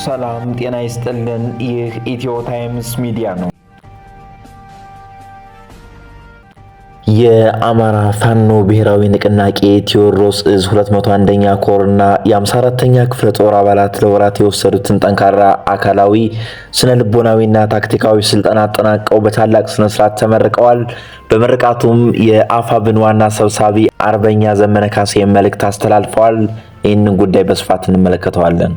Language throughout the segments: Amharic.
ሰላም ጤና ይስጥልን። ይህ ኢትዮ ታይምስ ሚዲያ ነው። የአማራ ፋኖ ብሔራዊ ንቅናቄ ቴዎድሮስ ዕዝ 201ኛ ኮርና የ54ኛ ክፍለ ጦር አባላት ለወራት የወሰዱትን ጠንካራ አካላዊ ስነ ልቦናዊና ታክቲካዊ ስልጠና አጠናቀው በታላቅ ስነ ስርዓት ተመርቀዋል። በምርቃቱም የአፋብን ዋና ሰብሳቢ አርበኛ ዘመነ ካሴ መልእክት አስተላልፈዋል። ይህንን ጉዳይ በስፋት እንመለከተዋለን።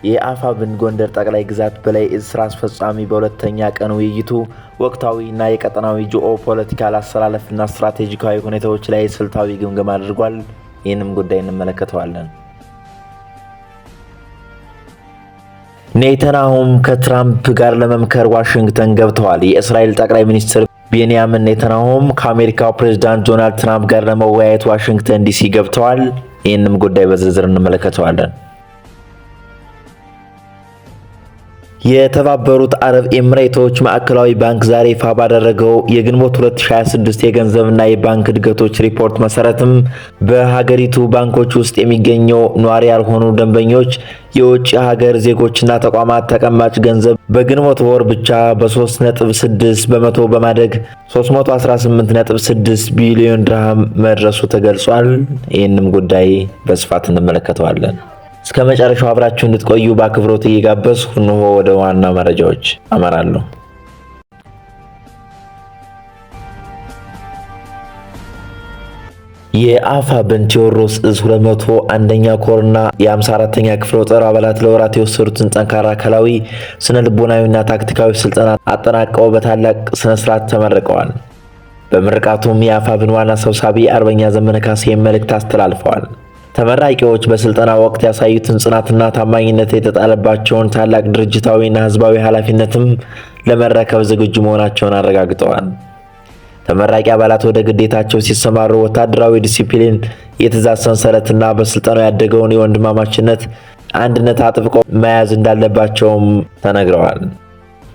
የአፋብን ጎንደር ጠቅላይ ግዛት በላይ ዕዝ ስራ አስፈጻሚ በሁለተኛ ቀን ውይይቱ ወቅታዊና የቀጠናዊ ጂኦፖለቲካል አሰላለፍና ስትራቴጂካዊ ሁኔታዎች ላይ ስልታዊ ግምገማ አድርጓል። ይህንም ጉዳይ እንመለከተዋለን። ኔታንያሁም ከትራምፕ ጋር ለመምከር ዋሽንግተን ገብተዋል። የእስራኤል ጠቅላይ ሚኒስትር ቤንያሚን ኔታንያሁም ከአሜሪካው ፕሬዝዳንት ዶናልድ ትራምፕ ጋር ለመወያየት ዋሽንግተን ዲሲ ገብተዋል። ይህንም ጉዳይ በዝርዝር እንመለከተዋለን። የተባበሩት አረብ ኤምሬቶች ማዕከላዊ ባንክ ዛሬ ይፋ ባደረገው የግንቦት 2026 የገንዘብና የባንክ እድገቶች ሪፖርት መሰረትም በሀገሪቱ ባንኮች ውስጥ የሚገኘው ነዋሪ ያልሆኑ ደንበኞች የውጭ ሀገር ዜጎችና ተቋማት ተቀማጭ ገንዘብ በግንቦት ወር ብቻ በ3.6 በመቶ በማደግ 318.6 ቢሊዮን ድርሃም መድረሱ ተገልጿል። ይህንም ጉዳይ በስፋት እንመለከተዋለን። እስከ መጨረሻው አብራችሁ እንድትቆዩ በአክብሮት እየጋበዝኩ እነሆ ወደ ዋና መረጃዎች አመራለሁ። የአፋብን ቴዎድሮስ ዕዝ 201ኛ ኮርና የ54ኛ ክፍለ ጦር አባላት ለወራት የወሰዱትን ጠንካራ አካላዊ ስነ ልቦናዊና ታክቲካዊ ስልጠና አጠናቀው በታላቅ ስነ ስርዓት ተመርቀዋል። በምርቃቱም የአፋብን ዋና ሰብሳቢ አርበኛ ዘመነ ካሴ መልእክት አስተላልፈዋል። ተመራቂዎች በስልጠና ወቅት ያሳዩትን ጽናትና ታማኝነት የተጣለባቸውን ታላቅ ድርጅታዊና ህዝባዊ ኃላፊነትም ለመረከብ ዝግጁ መሆናቸውን አረጋግጠዋል። ተመራቂ አባላት ወደ ግዴታቸው ሲሰማሩ ወታደራዊ ዲሲፕሊን፣ የትእዛዝ ሰንሰለትና በስልጠናው ያደገውን የወንድማማችነት አንድነት አጥብቀው መያዝ እንዳለባቸውም ተነግረዋል።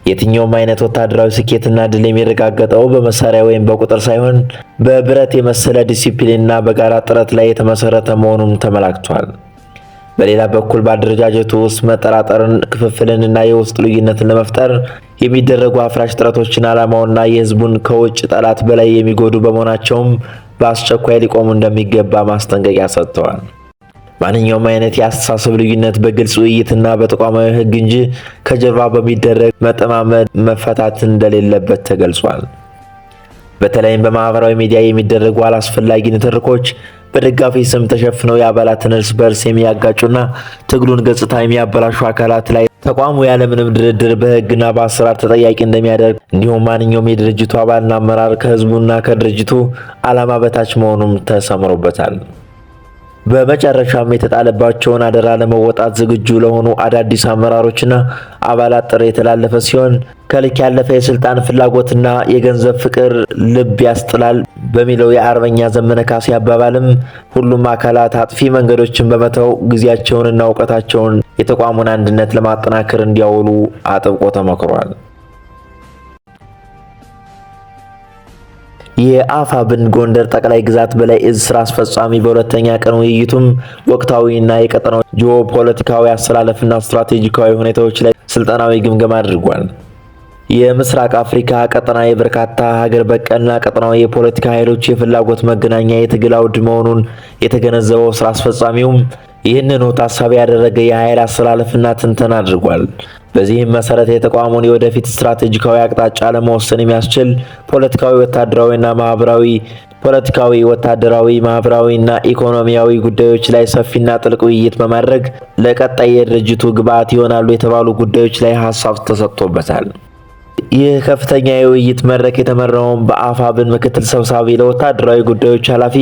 የትኛውም አይነት ወታደራዊ ስኬትና ድል የሚረጋገጠው በመሳሪያ ወይም በቁጥር ሳይሆን በብረት የመሰለ ዲሲፕሊንና በጋራ ጥረት ላይ የተመሰረተ መሆኑን ተመላክቷል። በሌላ በኩል በአደረጃጀቱ ውስጥ መጠራጠርን፣ ክፍፍልንና የውስጥ ልዩነትን ለመፍጠር የሚደረጉ አፍራሽ ጥረቶችን ዓላማውና የህዝቡን ከውጭ ጠላት በላይ የሚጎዱ በመሆናቸውም በአስቸኳይ ሊቆሙ እንደሚገባ ማስጠንቀቂያ ሰጥተዋል። ማንኛውም አይነት የአስተሳሰብ ልዩነት በግልጽ ውይይትና በተቋማዊ ህግ እንጂ ከጀርባ በሚደረግ መጠማመድ መፈታት እንደሌለበት ተገልጿል። በተለይም በማህበራዊ ሚዲያ የሚደረጉ አላስፈላጊ ንትርኮች በደጋፊ ስም ተሸፍነው የአባላትን እርስ በርስ የሚያጋጩና ትግሉን ገጽታ የሚያበላሹ አካላት ላይ ተቋሙ ያለምንም ድርድር በህግና በአሰራር ተጠያቂ እንደሚያደርግ እንዲሁም ማንኛውም የድርጅቱ አባልና አመራር ከህዝቡና ከድርጅቱ ዓላማ በታች መሆኑም ተሰምሮበታል። በመጨረሻም የተጣለባቸውን አደራ ለመወጣት ዝግጁ ለሆኑ አዳዲስ አመራሮችና አባላት ጥሪ የተላለፈ ሲሆን ከልክ ያለፈ የስልጣን ፍላጎትና የገንዘብ ፍቅር ልብ ያስጥላል በሚለው የአርበኛ ዘመነ ካሴ አባባልም ሁሉም አካላት አጥፊ መንገዶችን በመተው ጊዜያቸውንና እውቀታቸውን የተቋሙን አንድነት ለማጠናከር እንዲያውሉ አጥብቆ ተመክሯል። የአፋብን ጎንደር ጠቅላይ ግዛት በላይ ዕዝ ስራ አስፈጻሚ በሁለተኛ ቀን ውይይቱም ወቅታዊና የቀጠናው ጂኦፖለቲካዊ አሰላለፍና ስትራቴጂካዊ ሁኔታዎች ላይ ስልጠናዊ ግምገማ አድርጓል። የምስራቅ አፍሪካ ቀጠና የበርካታ ሀገር በቀልና ቀጠናዊ የፖለቲካ ኃይሎች የፍላጎት መገናኛ የትግል አውድ መሆኑን የተገነዘበው ስራ አስፈጻሚውም ይህንኑ ታሳቢ ያደረገ የኃይል አሰላለፍና ትንተና አድርጓል። በዚህም መሰረት የተቋሙን የወደፊት ስትራቴጂካዊ አቅጣጫ ለመወሰን የሚያስችል ማህበራዊና ኢኮኖሚያዊ ጉዳዮች ላይ ሰፊና ጥልቅ ውይይት በማድረግ ለቀጣይ የድርጅቱ ግብዓት ይሆናሉ የተባሉ ጉዳዮች ላይ ሀሳብ ተሰጥቶበታል። ይህ ከፍተኛ የውይይት መድረክ የተመራውን በአፋብን ምክትል ሰብሳቢ ለወታደራዊ ጉዳዮች ኃላፊ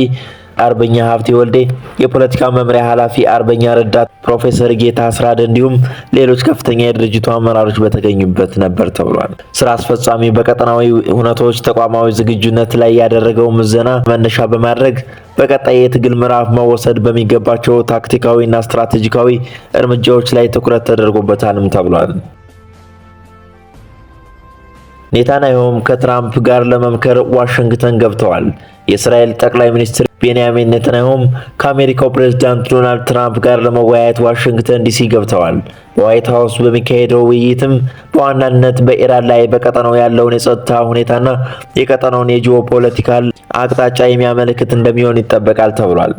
አርበኛ ሀብቴ ወልዴ፣ የፖለቲካ መምሪያ ኃላፊ አርበኛ ረዳት ፕሮፌሰር ጌታ አስራደ እንዲሁም ሌሎች ከፍተኛ የድርጅቱ አመራሮች በተገኙበት ነበር ተብሏል። ስራ አስፈጻሚ በቀጠናዊ ሁነቶች ተቋማዊ ዝግጁነት ላይ ያደረገው ምዘና መነሻ በማድረግ በቀጣይ የትግል ምዕራፍ መወሰድ በሚገባቸው ታክቲካዊና ስትራቴጂካዊ እርምጃዎች ላይ ትኩረት ተደርጎበታልም ተብሏል። ኔታንያሁም ከትራምፕ ጋር ለመምከር ዋሽንግተን ገብተዋል። የእስራኤል ጠቅላይ ሚኒስትር ቤንያሚን ኔታንያሁም ከአሜሪካው ፕሬዝዳንት ዶናልድ ትራምፕ ጋር ለመወያየት ዋሽንግተን ዲሲ ገብተዋል። በዋይት ሀውስ በሚካሄደው ውይይትም በዋናነት በኢራን ላይ በቀጠናው ያለውን የጸጥታ ሁኔታና የቀጠናውን የጂኦፖለቲካል አቅጣጫ የሚያመለክት እንደሚሆን ይጠበቃል ተብሏል።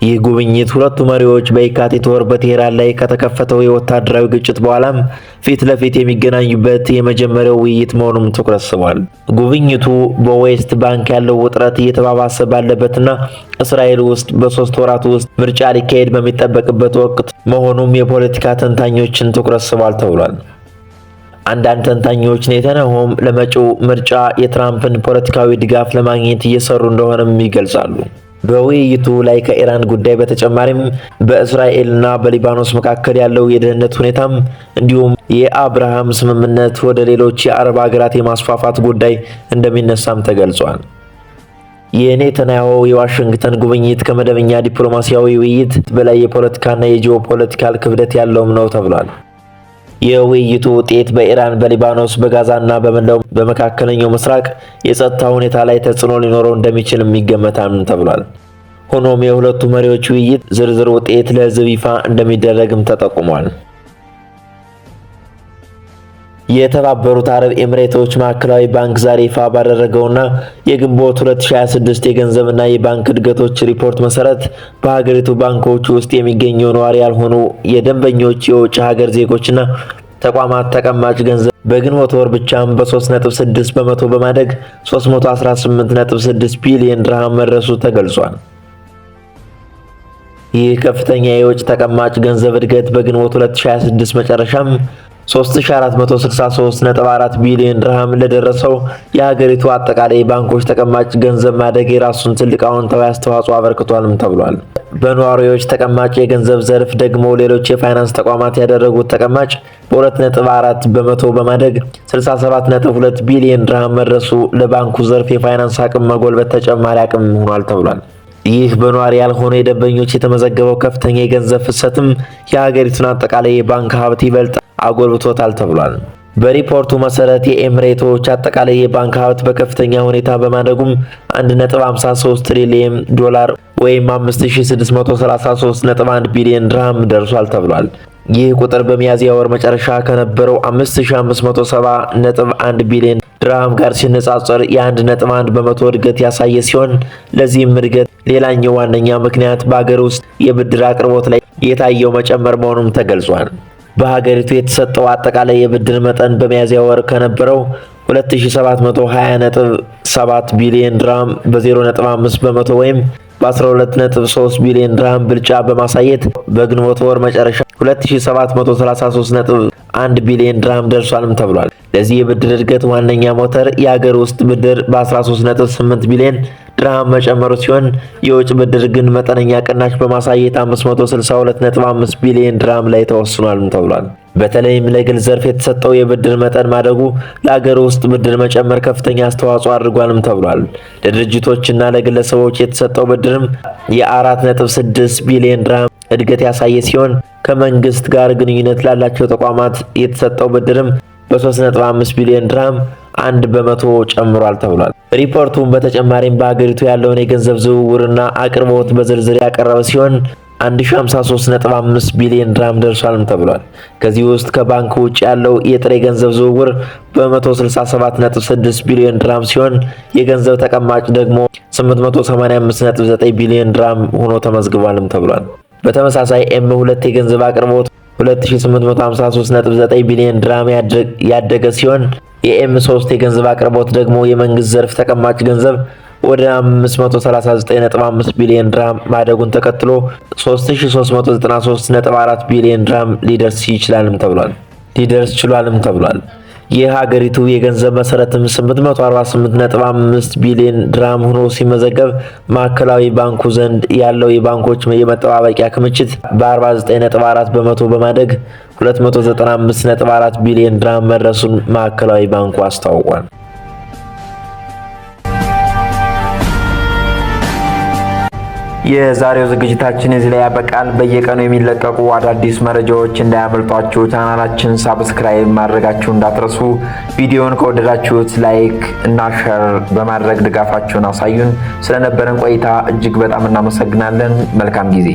ይህ ጉብኝት ሁለቱ መሪዎች በየካቲት ወር በቴህራን ላይ ከተከፈተው የወታደራዊ ግጭት በኋላም ፊት ለፊት የሚገናኙበት የመጀመሪያው ውይይት መሆኑም ትኩረት ስቧል። ጉብኝቱ በዌስት ባንክ ያለው ውጥረት እየተባባሰ ባለበትና እስራኤል ውስጥ በ3 ወራት ውስጥ ምርጫ ሊካሄድ በሚጠበቅበት ወቅት መሆኑም የፖለቲካ ተንታኞችን ትኩረት ስቧል ተብሏል። አንዳንድ ተንታኞች ኔታንያሁም ለመጪው ምርጫ የትራምፕን ፖለቲካዊ ድጋፍ ለማግኘት እየሰሩ እንደሆነም ይገልጻሉ። በውይይቱ ላይ ከኢራን ጉዳይ በተጨማሪም በእስራኤልና በሊባኖስ መካከል ያለው የደህንነት ሁኔታም እንዲሁም የአብርሃም ስምምነት ወደ ሌሎች የአረብ ሀገራት የማስፋፋት ጉዳይ እንደሚነሳም ተገልጿል። የኔታንያሁ የዋሽንግተን ጉብኝት ከመደበኛ ዲፕሎማሲያዊ ውይይት በላይ የፖለቲካና የጂኦፖለቲካል ክብደት ያለውም ነው ተብሏል። የውይይቱ ውጤት በኢራን፣ በሊባኖስ፣ በጋዛና በመላው በመካከለኛው ምስራቅ የጸጥታ ሁኔታ ላይ ተጽዕኖ ሊኖረው እንደሚችል ይገመታል ተብሏል። ሆኖም የሁለቱ መሪዎች ውይይት ዝርዝር ውጤት ለሕዝብ ይፋ እንደሚደረግም ተጠቁሟል። የተባበሩት አረብ ኤሚሬቶች ማዕከላዊ ባንክ ዛሬ ይፋ ባደረገውና የግንቦት 2026 የገንዘብና የባንክ እድገቶች ሪፖርት መሰረት በሀገሪቱ ባንኮች ውስጥ የሚገኙ ነዋሪ ያልሆኑ የደንበኞች የውጭ ሀገር ዜጎችና ተቋማት ተቀማጭ ገንዘብ በግንቦት ወር ብቻም በ3.6 በመቶ በማደግ 318.6 ቢሊዮን ድርሃም መድረሱ ተገልጿል። ይህ ከፍተኛ የውጭ ተቀማጭ ገንዘብ እድገት በግንቦት 2026 መጨረሻም 3463.4 ቢሊዮን ድርሃም ለደረሰው የሀገሪቱ አጠቃላይ ባንኮች ተቀማጭ ገንዘብ ማደግ የራሱን ትልቅ አዎንታዊ አስተዋጽኦ አበርክቷልም ተብሏል። በነዋሪዎች ተቀማጭ የገንዘብ ዘርፍ ደግሞ ሌሎች የፋይናንስ ተቋማት ያደረጉት ተቀማጭ በ2.4 በመቶ በማደግ 67.2 ቢሊዮን ድርሃም መድረሱ ለባንኩ ዘርፍ የፋይናንስ አቅም መጎልበት ተጨማሪ አቅም ሆኗል ተብሏል። ይህ በነዋሪ ያልሆኑ የደንበኞች የተመዘገበው ከፍተኛ የገንዘብ ፍሰትም የሀገሪቱን አጠቃላይ የባንክ ሀብት ይበልጥ አጎልብቶታል ተብሏል። በሪፖርቱ መሰረት የኤሚሬቶች አጠቃላይ የባንክ ሀብት በከፍተኛ ሁኔታ በማደጉም 1.53 ትሪሊየን ዶላር ወይም 5633.1 ቢሊዮን ድርሃም ደርሷል ተብሏል። ይህ ቁጥር በሚያዝያ ወር መጨረሻ ከነበረው 5570.1 ቢሊዮን ድርሃም ጋር ሲነጻጸር የ1.1 በመቶ እድገት ያሳየ ሲሆን ለዚህም እድገት ሌላኛው ዋነኛ ምክንያት በሀገር ውስጥ የብድር አቅርቦት ላይ የታየው መጨመር መሆኑም ተገልጿል። በሀገሪቱ የተሰጠው አጠቃላይ የብድር መጠን በሚያዝያ ወር ከነበረው 2720.7 ቢሊዮን ድርሃም በ0.5 በመቶ ወይም በ12.3 ቢሊዮን ድርሃም ብልጫ በማሳየት በግንቦት ወር መጨረሻ 2733.1 ቢሊዮን ድርሃም ደርሷልም ተብሏል። ለዚህ የብድር እድገት ዋነኛ ሞተር የሀገር ውስጥ ብድር በ13.8 ቢሊዮን ድርሃም መጨመሩ ሲሆን የውጭ ብድር ግን መጠነኛ ቅናሽ በማሳየት 562.5 ቢሊዮን ድርሃም ላይ ተወስኗልም ተብሏል። በተለይም ለግል ዘርፍ የተሰጠው የብድር መጠን ማደጉ ለሀገር ውስጥ ብድር መጨመር ከፍተኛ አስተዋጽኦ አድርጓልም ተብሏል። ለድርጅቶችና ለግለሰቦች የተሰጠው ብድርም የ4.6 ቢሊዮን ድርሃም እድገት ያሳየ ሲሆን ከመንግስት ጋር ግንኙነት ላላቸው ተቋማት የተሰጠው ብድርም በ3.5 ቢሊዮን ድርሃም 1 በመቶ ጨምሯል ተብሏል። ሪፖርቱም በተጨማሪም በሀገሪቱ ያለውን የገንዘብ ዝውውርና አቅርቦት በዝርዝር ያቀረበ ሲሆን 1053.5 ቢሊዮን ድርሃም ደርሷልም ተብሏል። ከዚህ ውስጥ ከባንክ ውጭ ያለው የጥሬ ገንዘብ ዝውውር በ167.6 ቢሊዮን ድርሃም ሲሆን የገንዘብ ተቀማጭ ደግሞ 885.9 ቢሊዮን ድርሃም ሆኖ ተመዝግቧልም ተብሏል። በተመሳሳይ M2 የገንዘብ አቅርቦት 2853.9 ቢሊዮን ድርሃም ያደገ ሲሆን የM3 የገንዘብ አቅርቦት ደግሞ የመንግስት ዘርፍ ተቀማጭ ገንዘብ ወደ 539.5 ቢሊዮን ድርሃም ማደጉን ተከትሎ 3393.4 ቢሊዮን ድርሃም ሊደርስ ችሏልም ተብሏል። የሀገሪቱ የገንዘብ መሰረትም 848.5 ቢሊዮን ድርሃም ሆኖ ሲመዘገብ ማዕከላዊ ባንኩ ዘንድ ያለው የባንኮች የመጠባበቂያ ክምችት በ49.4 በመቶ በማደግ 295.4 ቢሊዮን ድርሃም መድረሱን ማዕከላዊ ባንኩ አስታውቋል። የዛሬው ዝግጅታችን እዚህ ላይ ያበቃል። በየቀኑ የሚለቀቁ አዳዲስ መረጃዎች እንዳያመልጧችሁ ቻናላችን ሳብስክራይብ ማድረጋችሁ እንዳትረሱ። ቪዲዮውን ከወደዳችሁት ላይክ እና ሼር በማድረግ ድጋፋችሁን አሳዩን። ስለነበረን ቆይታ እጅግ በጣም እናመሰግናለን። መልካም ጊዜ